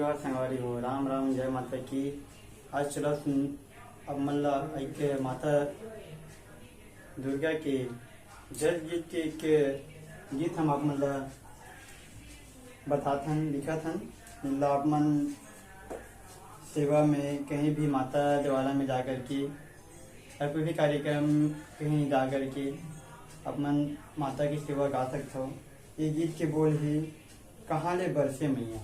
जोहार संगवारी हो। राम राम, जय माता की। आज चला अब मल्ला एक माता दुर्गा के जल गीत के एक गीत हम आप मल्ला बताथन लिखथन। मतलब आप मन सेवा में कहीं भी माता ज्वाला में जाकर के या कोई भी कार्यक्रम कहीं जाकर के अपन माता की सेवा गा सकते हो। ये गीत के बोल ही कहाँ ले बरसे मैया।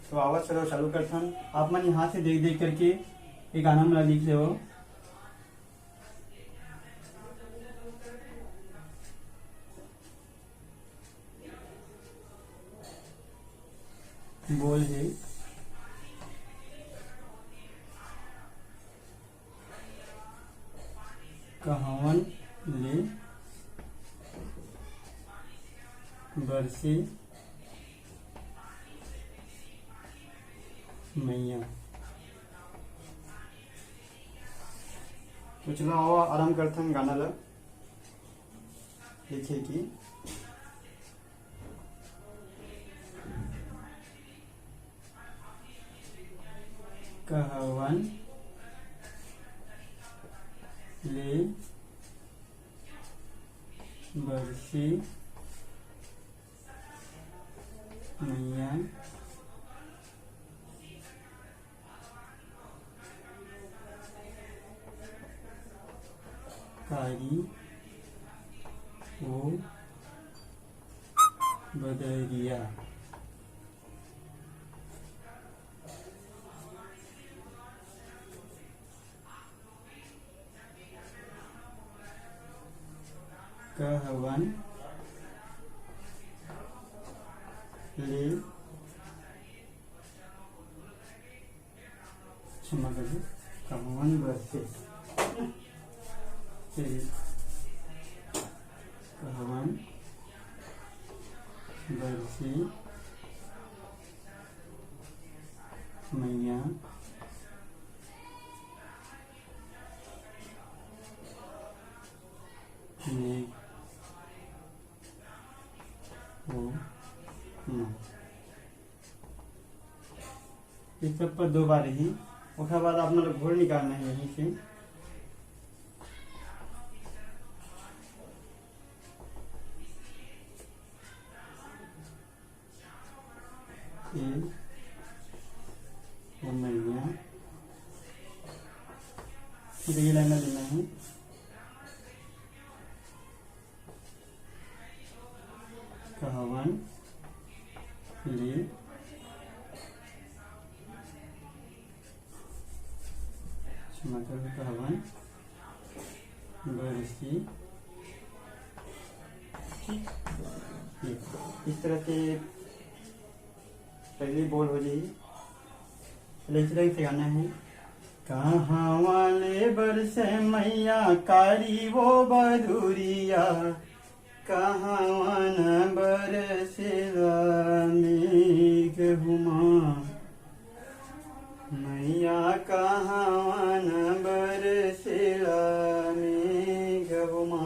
तो आवाज चलो चालू करथन। आप मन यहाँ से देख देख करके ये गाना मला लिख ले हो। बोल है कहावन ले बरसे मैया। तो चलो आओ आराम करते हैं गाना ला लिखे की कहवन ले बरसी मैया कारी ओ बदरिया। कहवन ले क्षमा करिए कहवन बरसे कहवन बरसे मैया ने ओ इस सब पर दो बार ही उसके बाद आप मतलब घोल निकालना है यहीं से। मैया फिर ये लाइन लेना है कहवन ले मतलब कहवन बरसी। इस तरह से पहले बोल हो जाएगी। इस तरह से गाना है कहाँ वाले बरसे मैया कारी वो बदुरिया। कहाँ वन बरसेला मेघ हुमा मैया। कहाँ वन बरसेला मेघ हुमा।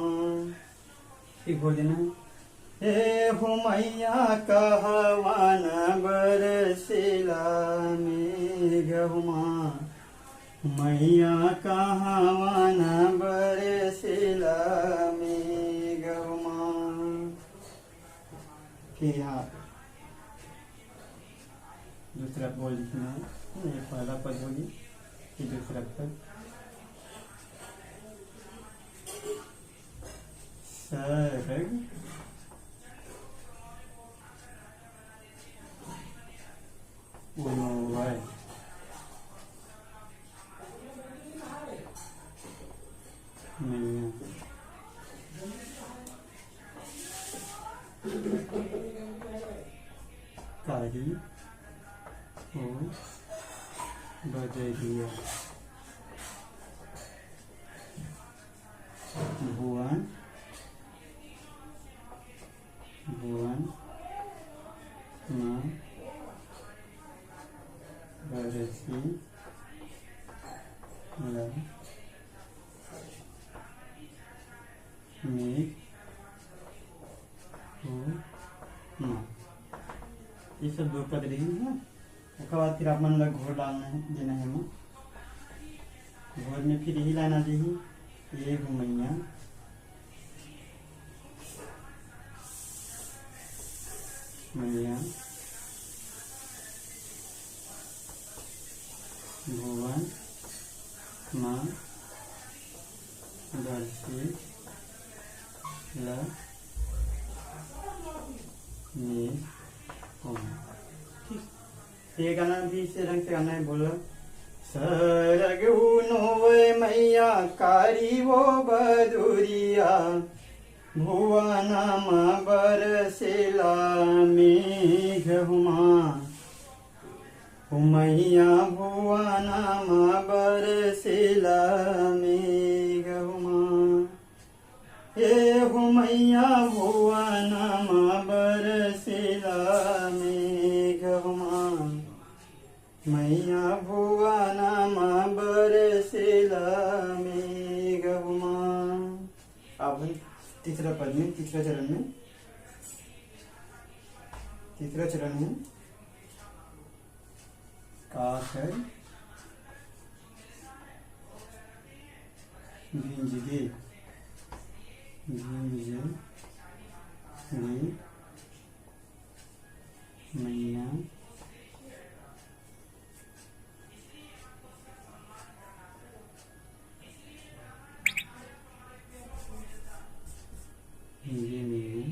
ठीक हो देना हे हो मैया कहवन बरसेला मेघ हुमा। मैया कहवन बरसेला मेघ हुमा। फिर यहाँ दूसरा बोल लिखना है। ये पहला पद होगी फिर दूसरा पद सरग उनोवय। मैया कारी ओ बदरिया। भुवन भुवन माँ बरसी मेघ हो माँ। ये सब दो पद रही है। उसके बाद फिर आप मन घोर डालना है, देना है मैं घोर में फिर यही लाना दी ये घुमैया मैया भुवन माँ दर्शी ल में ठीक। ये गाना भी इसे रंग से गाना है, बोलो सरग नोवे मैया कारी वो बदुरिया भुवना माँ बरसेला मेघ हुमा मैया भुवना माँ बरसेला मेघ हुमा हे मैया भुवना माँ बरसेला मेघ हुमा मैया भुवना माँ बरसेला मेघ हुमा। अब तीसरा पद में तीसरा चरण में तीसरा चरण है काकर भिंजगे भिंजगे मैया ये मेरे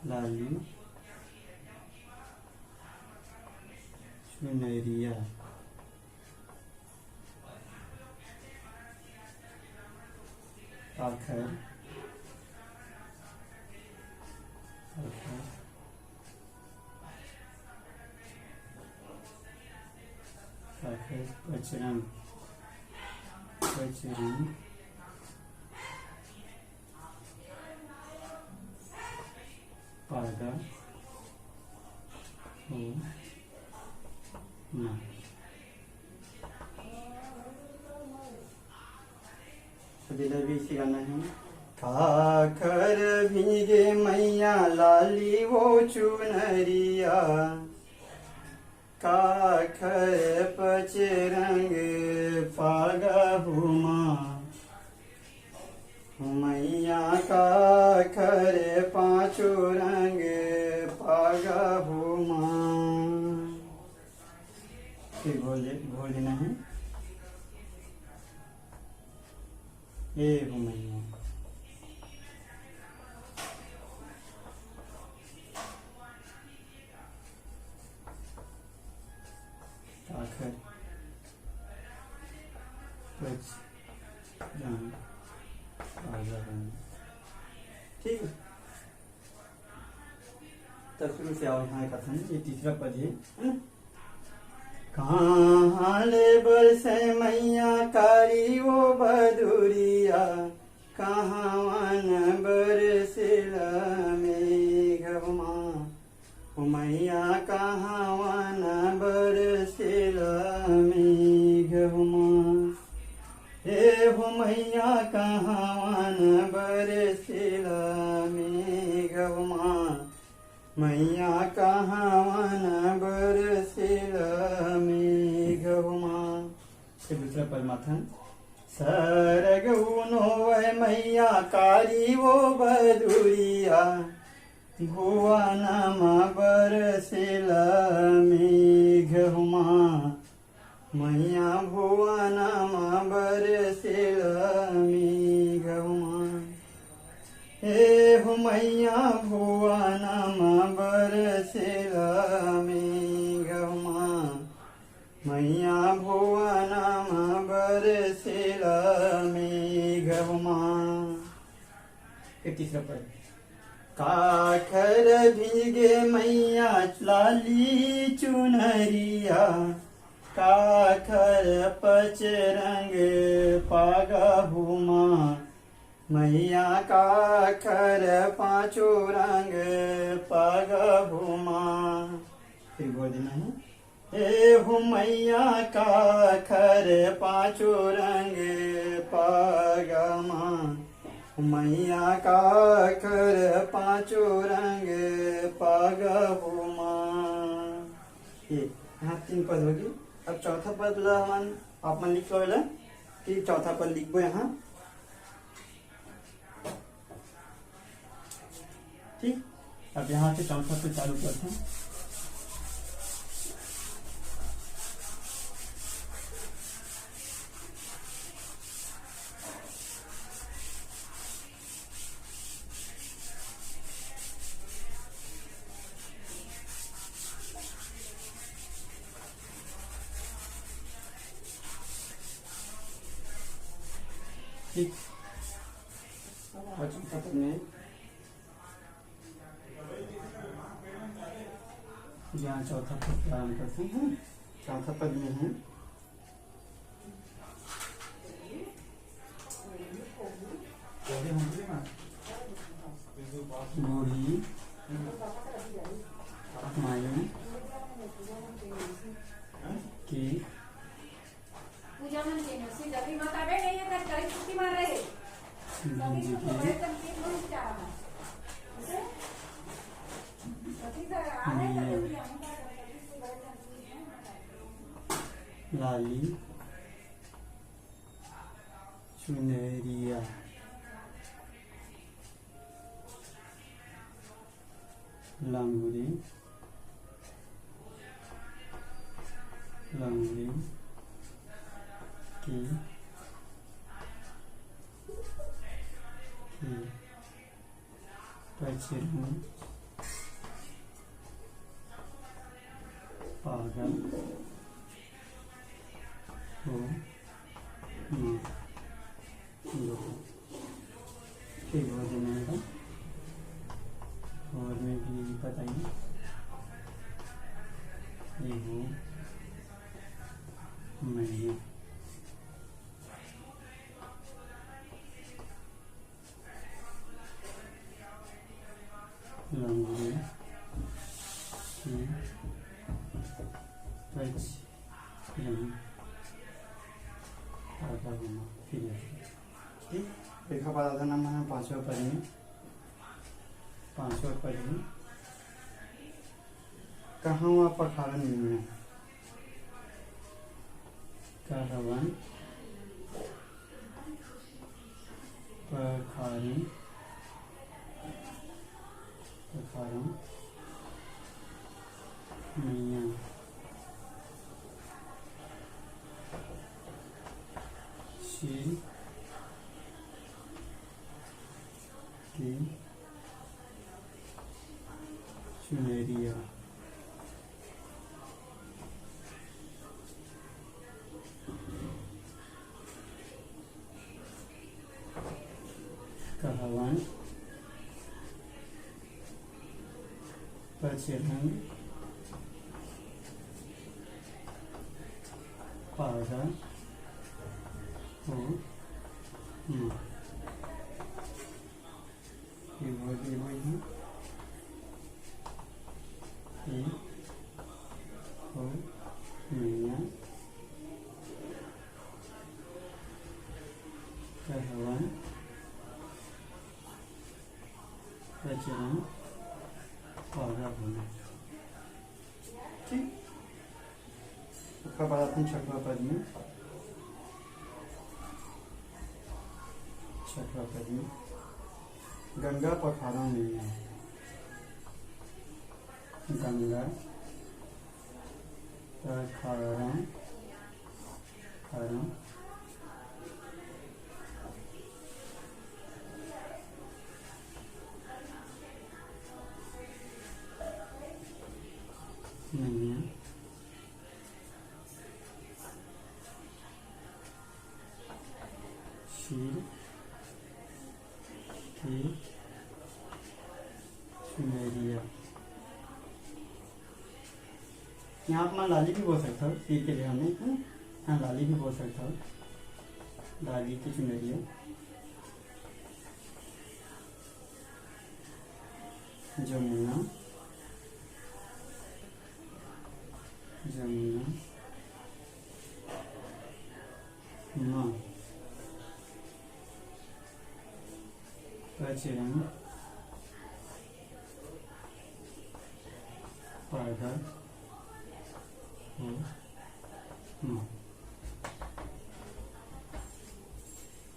लाली चुनरिया आखर पचरंग पचरंग पागा हो ना। भी इसी गाना है खाकर भीगे मैया लाली वो चुनरिया काखर पचरंग पागा हुमा मैया काखर पांचों रंग पागा हुमा। फिर बोल देना है ए मैया आखिर ठीक है। तब शुरू से आओ यहाँ कथन, ये तीसरा पद है कहाँ ले बरसे मैया कारी वो बदुरिया कहाँ वन बरसेला मेघमा मैया कहाँ वन बरसेला मेघमा हे हो मैया कहाँ वन बरसेला मेघमा मैया कहाँ वन बरसेला मेघमा। फिर दूसरा परमाथन सरग नोवे मैया कारी वो बदुरिया भुवना माँ बरसेला मेघमा मैया भुवना माँ बरसेला मेघमा हे हो मैया भुवना माँ बरसेला मेघमा मैया भुवना माँ बरसेला मेघमा। तीसरा पद काखर भीगे मैया लाली चुनरिया काखर पचरंग पागा हुमा मैया काखर पांचों रंग पागा हुमा। फिर बोल देना है हे हो मैया काखर पांचों रंग पागा माँ मैया काखर पांचों रंग पागा हुमा 3 पद होगी। अब चौथा पद हम आप मन लिख लो कि चौथा पद लिखो यहाँ। ठीक, अब यहाँ से चौथा पद चालू करते हैं। ठीक, चौथा पद में यहाँ चौथा पद प्रारंभ करते हैं। चौथा पद में है बूढ़ी मायू की लाली चुनरिया लंगूरी लंगूरी की पचरू पागल हो ठीक हो जाएगा। और में भी बताइए ये हो मैं लंगूरी की ठीक, रेखा पदार्थ नाम है पांचवा पद में। पांचवा पद में कहवा पखारन मिलना, कहवन पखारन पखारन मिया शील की चुनरिया कहवन पचरंग पागल हो ये वही है ये हो मैया कहवन प्रचलन पागल होना। ठीक, उसका पदार्थ छठवा पद में। छठवा पद में गंगा पखारन मिलना, गंगा पखारन मैया शील की चुनरिया। यहाँ अपना लाली भी बोल सकता हो, शील के लिए हमें हाँ लाली भी बोल सकता हो, लाली की चुनरिया। जमुना जमुना माँ पचरंग पागल हो माँ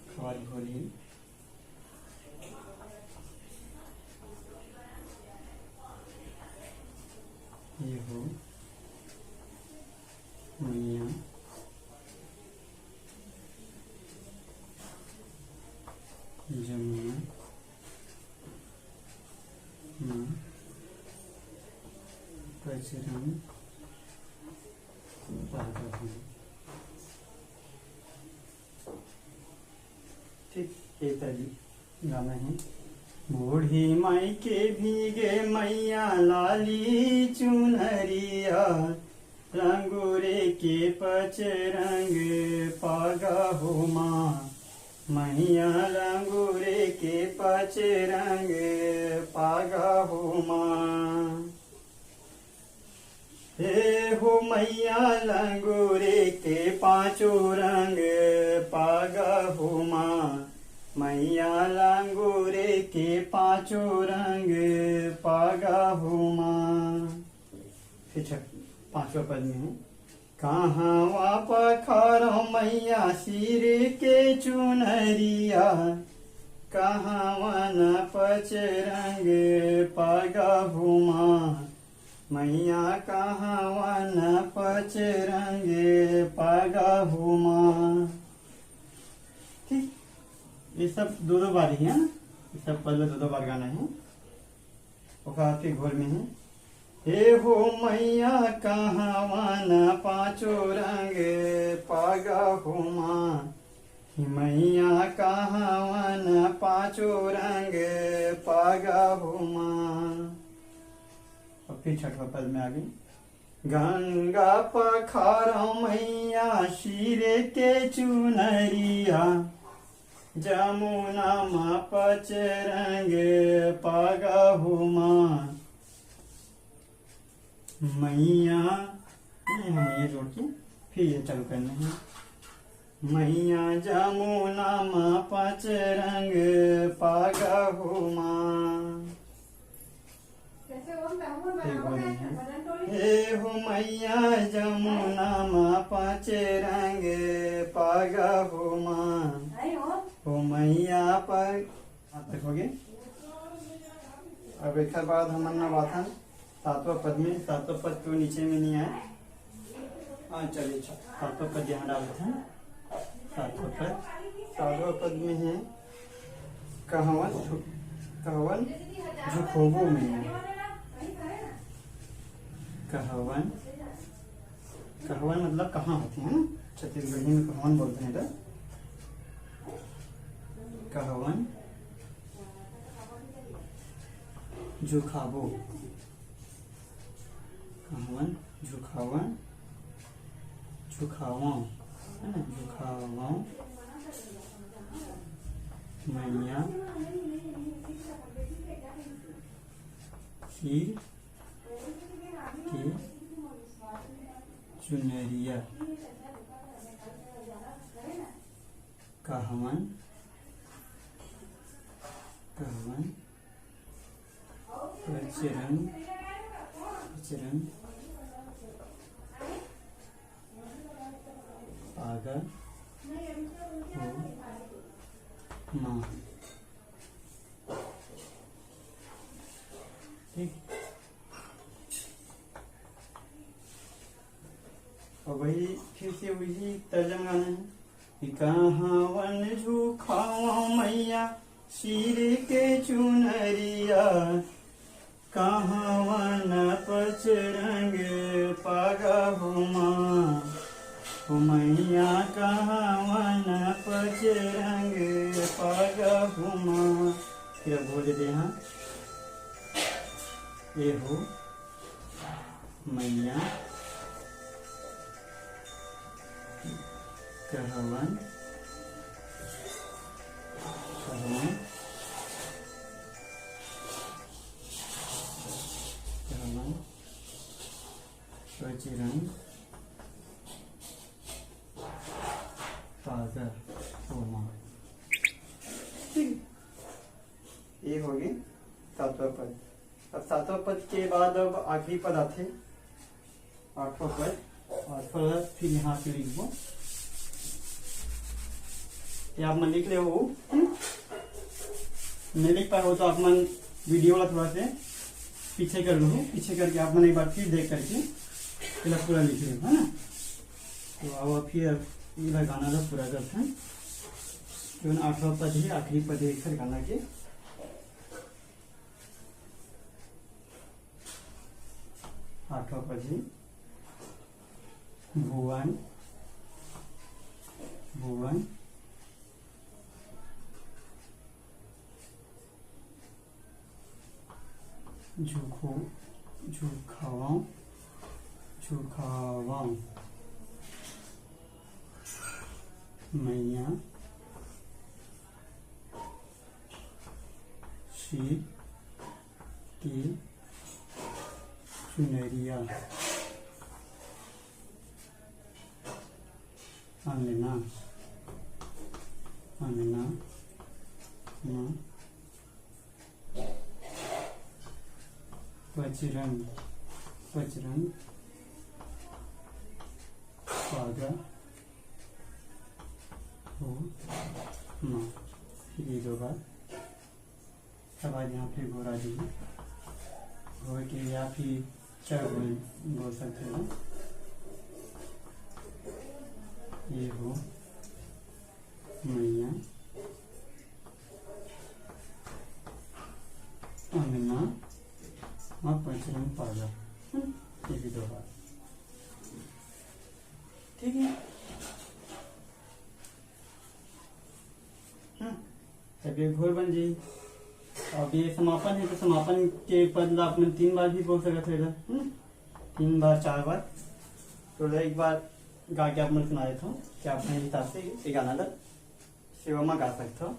खवाली होली ये हो मैया जमुना माँ बजरंग बाबा। ठीक ये तरी गाना है। बूढ़ी माई के भीगे मैया लाली चुनरिया रंगोरे के पचरंग पागा हो माँ मैया रंगोरे के पचरंग पागा हो माँ। हे हो मैया लंगोरे के पांचों रंग पागा हो माँ मैया लंगोरे के पांचों रंग पागा हो माँ। फिर पांचवा पद में है। कहाँ पखारो मैया सिर के चुनरिया कहाँ न पचरंग पागा हो माँ मैया कहाँ न पचरंग पागा हो माँ। ठीक ये सब दो दो बार ही है ना, ये सब पहले दो दो बार गाना है। के घोर में है। हे हो मैया कहाँ न पांचों रंग पागा हो माँ मैया कहाँ न पांचों रंग पागा हो माँ। और फिर छठवा पद में आ गई। गंगा पखारो मैया शीरे के चुनरिया जमुना माँ पचरंग पागा हो माँ मैया मैया जोड़ के फिर ये चालू करना है। मैया जमुना माँ पचरंग पागा हो माँ। हे हो मैया जमुना माँ पचरंग पागा हो माँ हो मैया पर तक हो गए। अब एक बाद हम वाथन सातवां पद में, सातवां पद तो नीचे में नहीं आया। हाँ चलिए सातवां पद यहाँ डालते हैं। सातवां पद में है कहवन झुखोबो में है। कहवन मतलब कहाँ होते हैं ना, छत्तीसगढ़ी में कहवन बोलते हैं। कहवन झुखाबो कहवन झुखावन झुखावा है ना, झुखावा मैया सिर के चुनरिया कहवन पचरंग पागा हो माँ। ठीक और वही फिर से वही तर्जम गाना है कि कहाँ वन झुखावा मैया सिर के चुनरिया कहाँ वन पचरंग पागा हो माँ हो मैया कहाँ वन पचरंग पागा हो माँ। फिर बोल दे हाँ ये हो मैया कहवन पचरंग पागा हो माँ। ये हो गई सातवां पद। अब सातवां पद के बाद अब आखिरी पद आते, आठवां पद। और थोड़ा फिर यहाँ से लिख दो, ये आप मन लिख ले हो। नहीं लिख पाए हो तो आप मन वीडियो वाला थोड़ा से पीछे कर लो, पीछे करके आप मन एक बार फिर देख करके पूरा लिख लो, है ना। तो अब फिर ये गाना का पूरा करते हैं। तो 8वां पद ही आखिरी पद है फिर गाना के। 8वां पद है भुवन भुवन झुको झुकावां झुकावां मैया शिव की चुनरिया अंगना अंगना माँ बजरंग बजरंग पागा हो माँ। फिर ये 2 बार। अब आज यहाँ फिर घोड़ा दी घोड़ के या फिर 4 बोल सकते हो। ये हो मैया अंगना माँ बजरंग पागा, ये भी 2 बार। ठीक है। तब ये घोर बन जाए। अब ये समापन है तो समापन के पद आपने 3 बार भी बोल सकते थे, 3 बार 4 बार। तो एक बार गा के आप मैं सुना देता हूँ कि आप अपने हिसाब से ये गाना ला सेवा में गा सकते हो।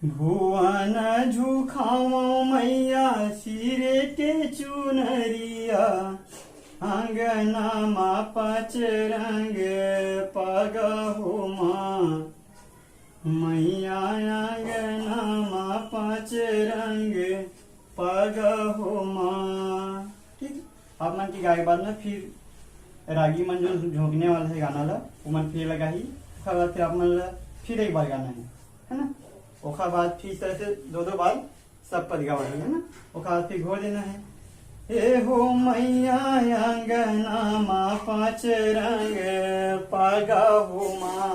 भुवन झुकाओ मैया सिरे के चुनरिया अंगना माँ 5 रंग पागा हो माँ मैया अंगना माँ 5 रंग पागा हो माँ। ठीक। आप मन की गाय के बाद में फिर रागी मन जो झोंकने वाला है गाना ला वो मन फिर लगा ही। उसके बाद फिर आप मन फिर एक बार गाना है ना। उसके बाद फिर इस तरह से 2 बार सब पद गावा है ना। उसके बाद फिर घोर देना है। ए हो मैया अंगना माँ 5 रंग पागा हो माँ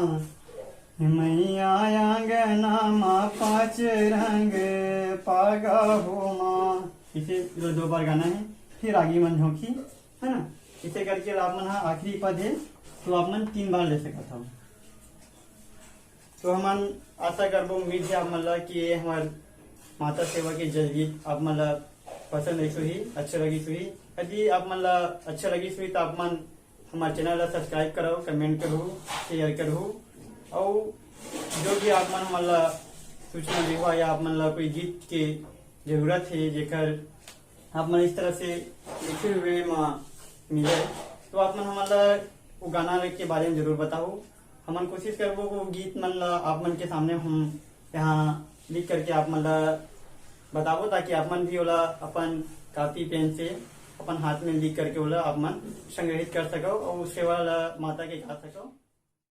मैया अंगना माँ 5 रंग पागा हो माँ। इसे 2 बार गाना है। फिर आगे मन झोंकी, है ना। इसे करके आप मन आखिरी पद है तो आप मन 3 बार ले सकता था। तो हम आशा करबो उम्मीद है आप मतलब कि ये हमारे माता सेवा के जलगीत आप मतलब पसंद आई सुही, अच्छा लगी सुही। यदि आप मतलब अच्छा लगी सुही तो आप मन हमारे चैनल सब्सक्राइब करो, कमेंट करो, शेयर करो। और जो भी आप मन मतलब सूचना देवा या आप मतलब कोई गीत के जरूरत है जेकर आप मन इस तरह से लिखे हुए मिले तो आप मन मतलब वो गाना के बारे में जरूर बताओ। हमन कोशिश करबो वो गीत मन आप मन के सामने हम यहाँ लिख करके आप मतलब बताबो ताकि आप मन भी ओला अपन कॉपी पेन से अपन हाथ में लिख करके ओला आप मन संग्रहित कर सको और सेवा माता के गा सको।